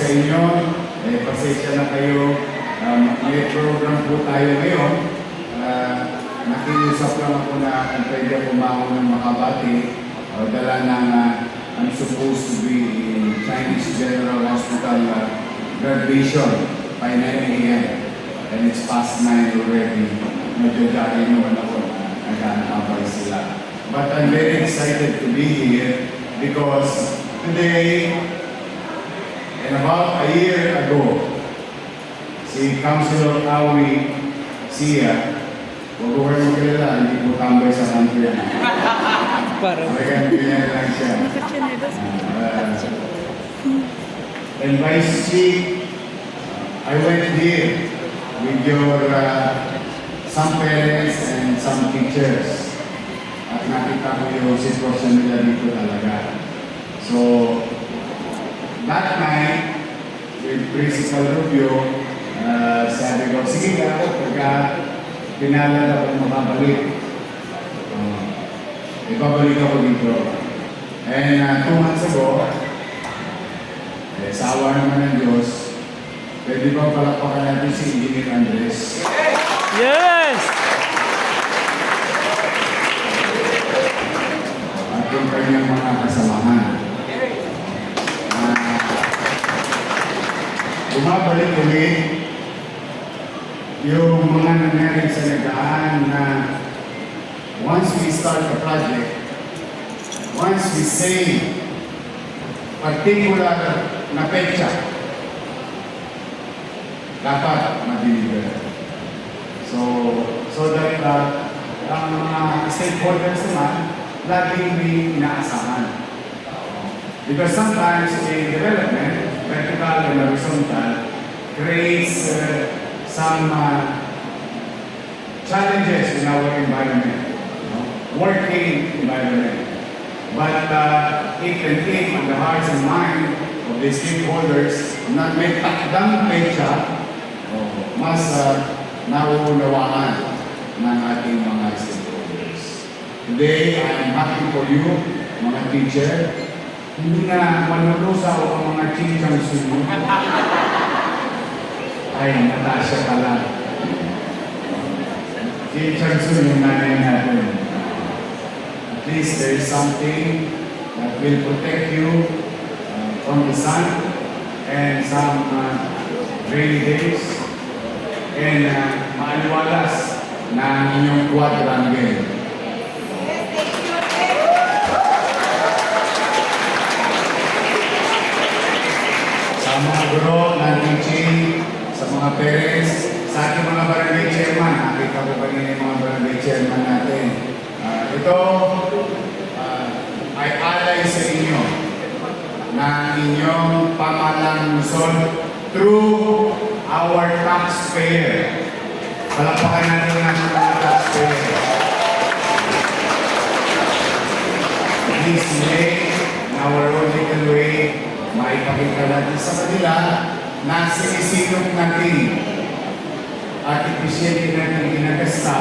sa inyo. Pasensya na kayo. May program po tayo ngayon. Nakiusap lang ako na kung pwede pumahon ng Makabati. Dala ng I'm supposed to be in Chinese General Hospital graduation by 9 a.m. And it's past 9 already. Medyo dahil naman ako na nag-aantapay sila. But I'm very excited to be here because today, and about a year ago, si Councilor Awi Sia, huwag ko kayo magkalala, hindi po tambay sa country. Talagang ganyan lang siya. And Vice Chief, I went here with your some parents and some teachers. At nakita ko yung sitwasyon nila dito talaga. So, that night, with Principal Rubio, sabi ko, sige ka ako, pagka pinalala ako mababalik. Ibabalik ako dito. And 2 months ago, sa awa naman ng Diyos, pwede ba palakpakan natin si Engineer Andres? Yes! At yung kanyang mga kasamahan. Bumabalik ulit yung mga nangyari sa nagaan na once we start a project, once we say particular na petsa, dapat ma-deliver. So that ang mga stakeholders naman, laging may inaasahan. Because sometimes in development, vertical and horizontal, creates some challenges in our environment, working environment. But it can take on the hearts and mind of the stakeholders na may takdang pecha, mas nauunawaan ng ating mga stakeholders. Today, I am happy for you, mga teacher. Hindi na manulusaw ang mga chichang sunod. Ay, Natasha pala. Chichang sunod yung nanay natin. At least there is something that will protect you from the sun and some rainy days and maaliwalas na inyong quadrangle. Sa mga guro ng teaching, sa mga parents, sa ating mga barangay chairman, nakita ko pa rin yung mga barangay chairman natin. Ito ay alay sa inyo na inyong pamahalang Luzon through our taxpayer. Palakpakan natin ang mga taxpayer. This way, in our own little way, maipakita natin sa kanila na sinisilong natin at efficiently natin ginagasta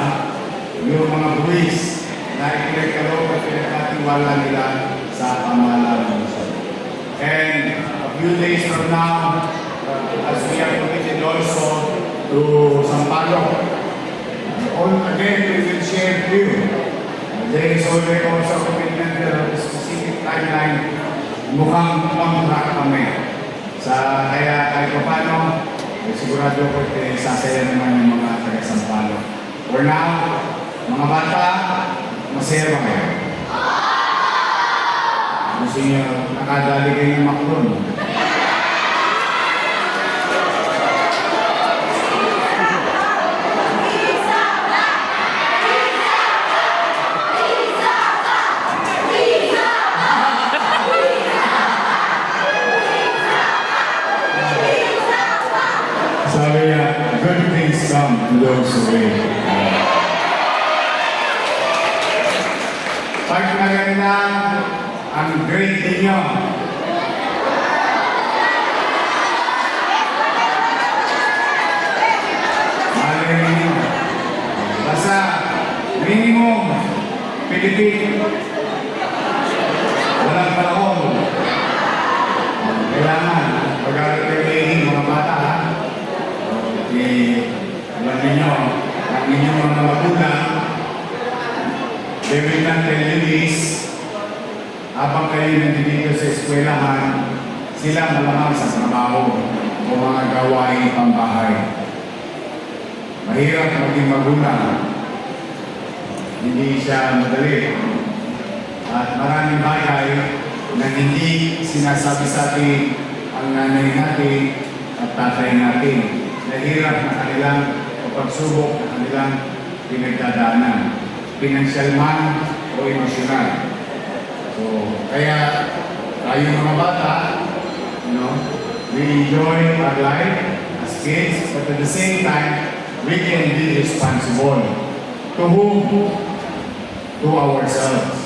yung mga buwis na ipinagkaroon at pinagkatiwala nila sa pamahalaan ng Luzon. And a few days from now, as we are committed also to Sampaloc, again we will share with you. There is already also a commitment of a specific timeline. Mukhang contract kami. Kaya kahit pa paano, sigurado ko sasaya naman yung mga taga-Sampaloc. For now, mga bata, masaya ba kayo? Gusto niyo nakadali kayo ng Macron? Sabi niya, good things come to those who wait. Pag maganda ang grade ninyo, malay ninyo. Basta minimum Pilipino. Walang panahon. Kailangan pag-aaral sila malamang sa trabaho o mga gawain pambahay. Mahirap maging magulang. Hindi siya madali. At maraming bagay na hindi sinasabi sa atin ang nanay natin at tatay natin. Nahirap na kanilang pagsubok na kanilang pinagdadaanan. Financial man o emosyonal. So, kaya tayo mga bata, we enjoy our life as kids, but at the same time, we can be responsible. To whom? To ourselves.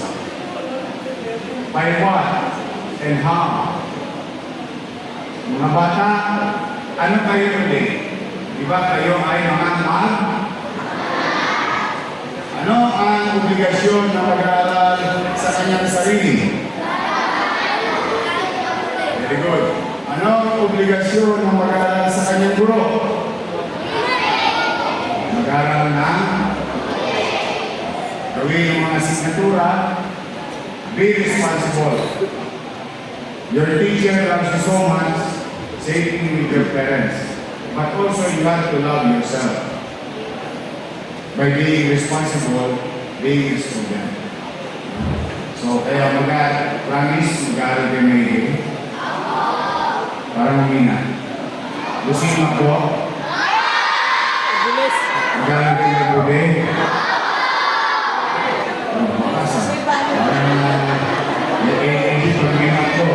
By what and how? Mga bata, ano kayo ulit? Di ba kayo ay mga mag? Ano ang obligasyon na mag-aaral sa kanyang sarili? Very good. Ano ang obligasyon na mag-aaral sa kanyang guro? Mag-aaral ng gawin ng mga asignatura. Be responsible. Your teacher loves you so much, same thing with your parents. But also you have to love yourself. By being responsible, being a student. So, kaya promise, mag-aaral kayo maigi. Para mamina. Gusto nyo ako? Mag-aaral kayo maigi. Makasa. Hindi pag-ina ko.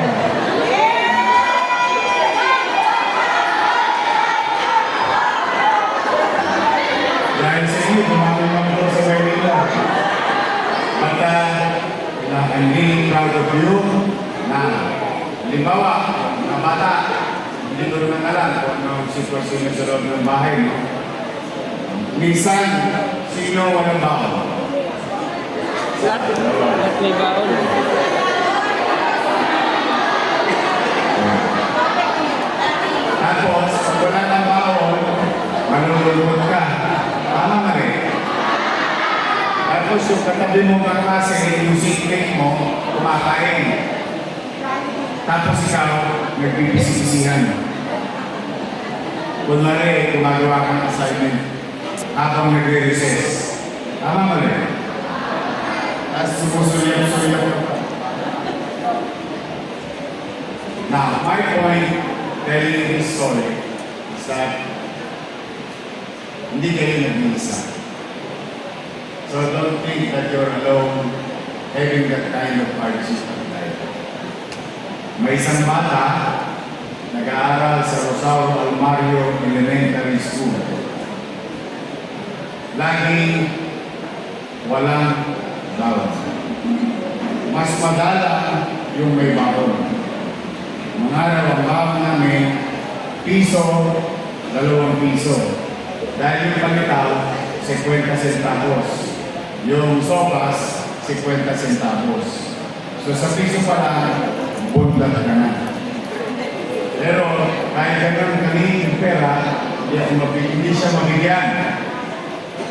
Dahil sa inyo, kumakulang ko sa Maynila. At I'm really proud of you na halimbawa, na bata, hindi ko naman alam kung ano sitwasyon sa loob ng bahay, no? Minsan, sino walang baon? Lahat may baon. Tapos, pag wala ng baon, manululunod ka. Tama na rin. Tapos yung katabi mo ng klase, yung seatmate mo, kumakain. Tapos ikaw, nagbibisi-bisihan. Kunwari, gumagawa ka ng assignment habang nagre-recess. Tama mo rin. Tapos sumusulyap-sulyap ka pa. Now, my point telling this story is that hindi kayo nag-iisa. So don't think that you're alone having that kind of hardship in life. May isang bata nag-aaral sa Rosario Almario Elementary School. Laging walang baon. Mas madala yung may baon. Mga araw ang baon namin, piso, 2 piso. Dahil yung palitaw, 50 centavos. Yung sopas, 50 centavos. So sa piso pa lang, bundan ka na. Pero kahit ganun kaliit yung pera, hindi siya mabigyan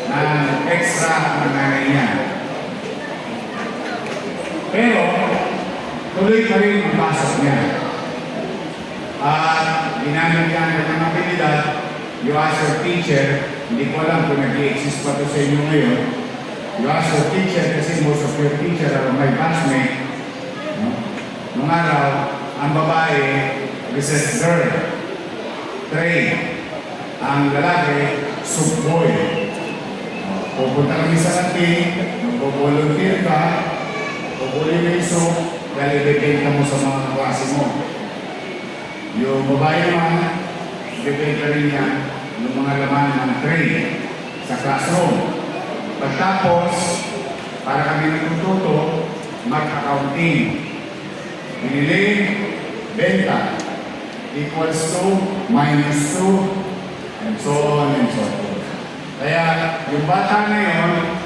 ng extra ng nanay niya. Pero tuloy pa rin ang pasok niya. At ginamit niya ng mga abilidad. You ask your teacher, hindi ko alam kung nag-i-exist pa ito sa inyo ngayon. You ask your teacher, kasi most of your teacher are my classmate. Nung araw, ang babae, recess girl, train. Ang lalaki, soup boy. Pupunta kami sa kantin, mag-volunteer ka, pupuli mo yung soup, dahil ibibenta mo sa mga klase mo. Yung babae naman, ibibenta rin niya yung mga laman ng tray sa classroom. Pagtapos, para kami natututo, mag-accounting. Binili, benta, equals to, minus to, and so on and so forth. Kaya, yung bata na yun,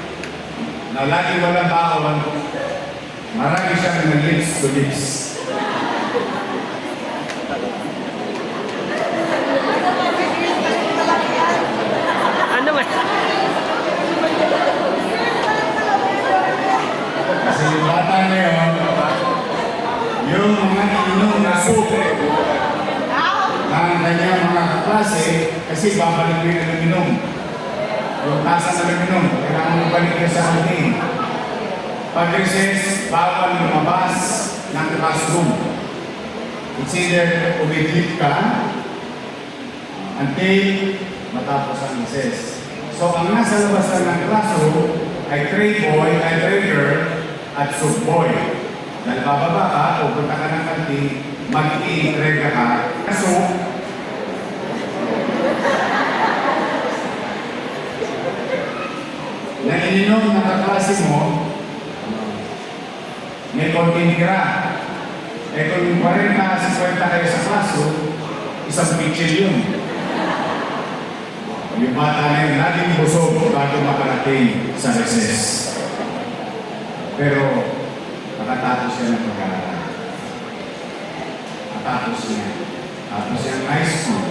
na lagi wala baon, marami siyang lips to lips. Ano man? Kasi yung bata na yun, yung mga inom na soup, ang kanyang mga kaklase kasi babalik ko yung aluminum. Yung tasa ng aluminum, kailangan mo balik ka sa kantin. Pag recess, bawal lumabas ng classroom. It's either umidlip ka until matapos ang recess. So, ang nasa labas lang ng classroom ay tray boy, ay tray girl, at soup boy. Dahil bababa ka, pupunta ka ng kantin, mag-i-entrega ka. Kaso, na ininom ng kaklase mo, may konting tira. Eh kung 40 sa 50 kayo sa klaso, isang picture yun. Yung bata na yun, laging busog bago makarating sa recess. Pero, nakatapos siya ng pag-aaral. Natapos niya. Tapos siya ng high school.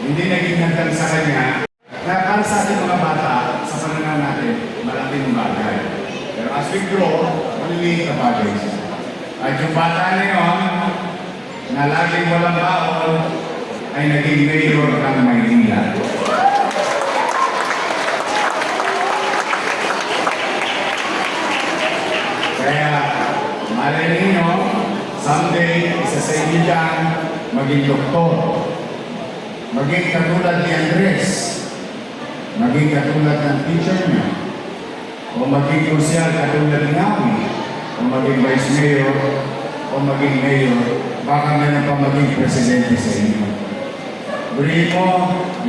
Hindi naging hanggang sa kanya. Kaya para sa ating mga bata, sa pananaw natin, malaking bagay. Pero as we grow, maliliit na bagay siya. At yung bata na yun, na laging walang baon, ay naging mayor ng Maynila. Kaya, malay ninyo, someday, isa sa inyo dyan, maging doktor. Maging katulad ni Andres. Maging katulad ng teacher niya. O maging krusyal katulad ni Nawi. O maging vice mayor. O maging mayor. Baka na pa maging presidente sa inyo. Buli mo,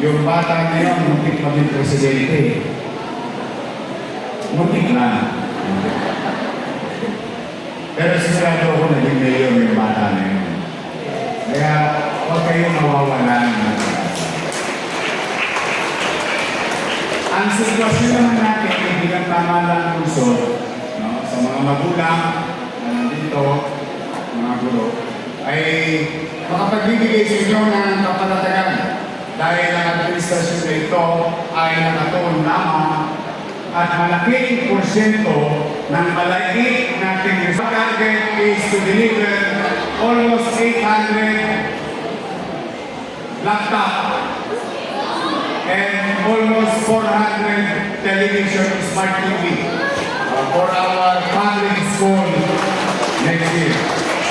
yung bata na yun, muntik maging presidente. Muntik lang. Pero sigurado ako naging mayor yung bata na yun. Kaya huwag kayong mawawalan. Ang sitwasyon naman natin, hindi lang tama lang ang puso, no? Sa mga magulang na nandito, mga guro, ay makapagbibigay sa inyo ng kapalatagan dahil ang administrasyon na ito ay nakatuon lamang at malaking porsyento ng malaki nating target is to deliver almost 800 laptop and almost 400 television smart TV for our public school next year.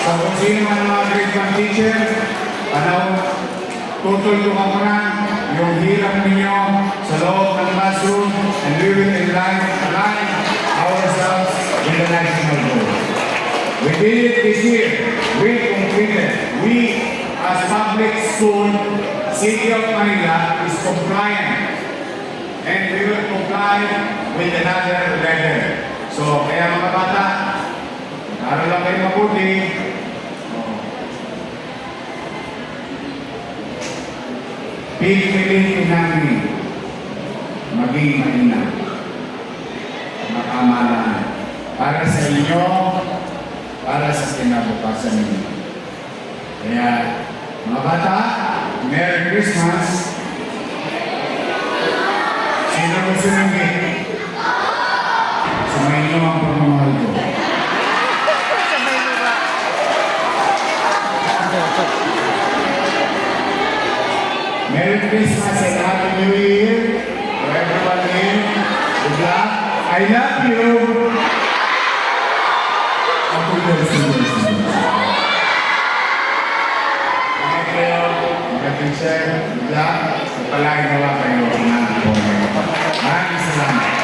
So kung sino man mga grade 1 teacher, tutulungan ko na yung hirap ninyo sa loob ng classroom and we will align ourselves with the national goal. We did it this year. We completed. We, as public school, City of Manila is compliant. And we will comply with another level. So, kaya mga bata, aral lang kayo mabuti. Pilipitin namin maging mahina, makamalaan para sa inyo, para sa kinabukasan ninyo. Kaya, mga bata, Merry Christmas! Sino gusto ng gift? Sumayin nyo ang pagmamahal ko. Merry Christmas and Happy New Year to everyone here. Good luck. I love you. Happy New Year. Thank you. Mag-teacher. Good luck. Pagpalain nawa kayo ng po. Maraming salamat.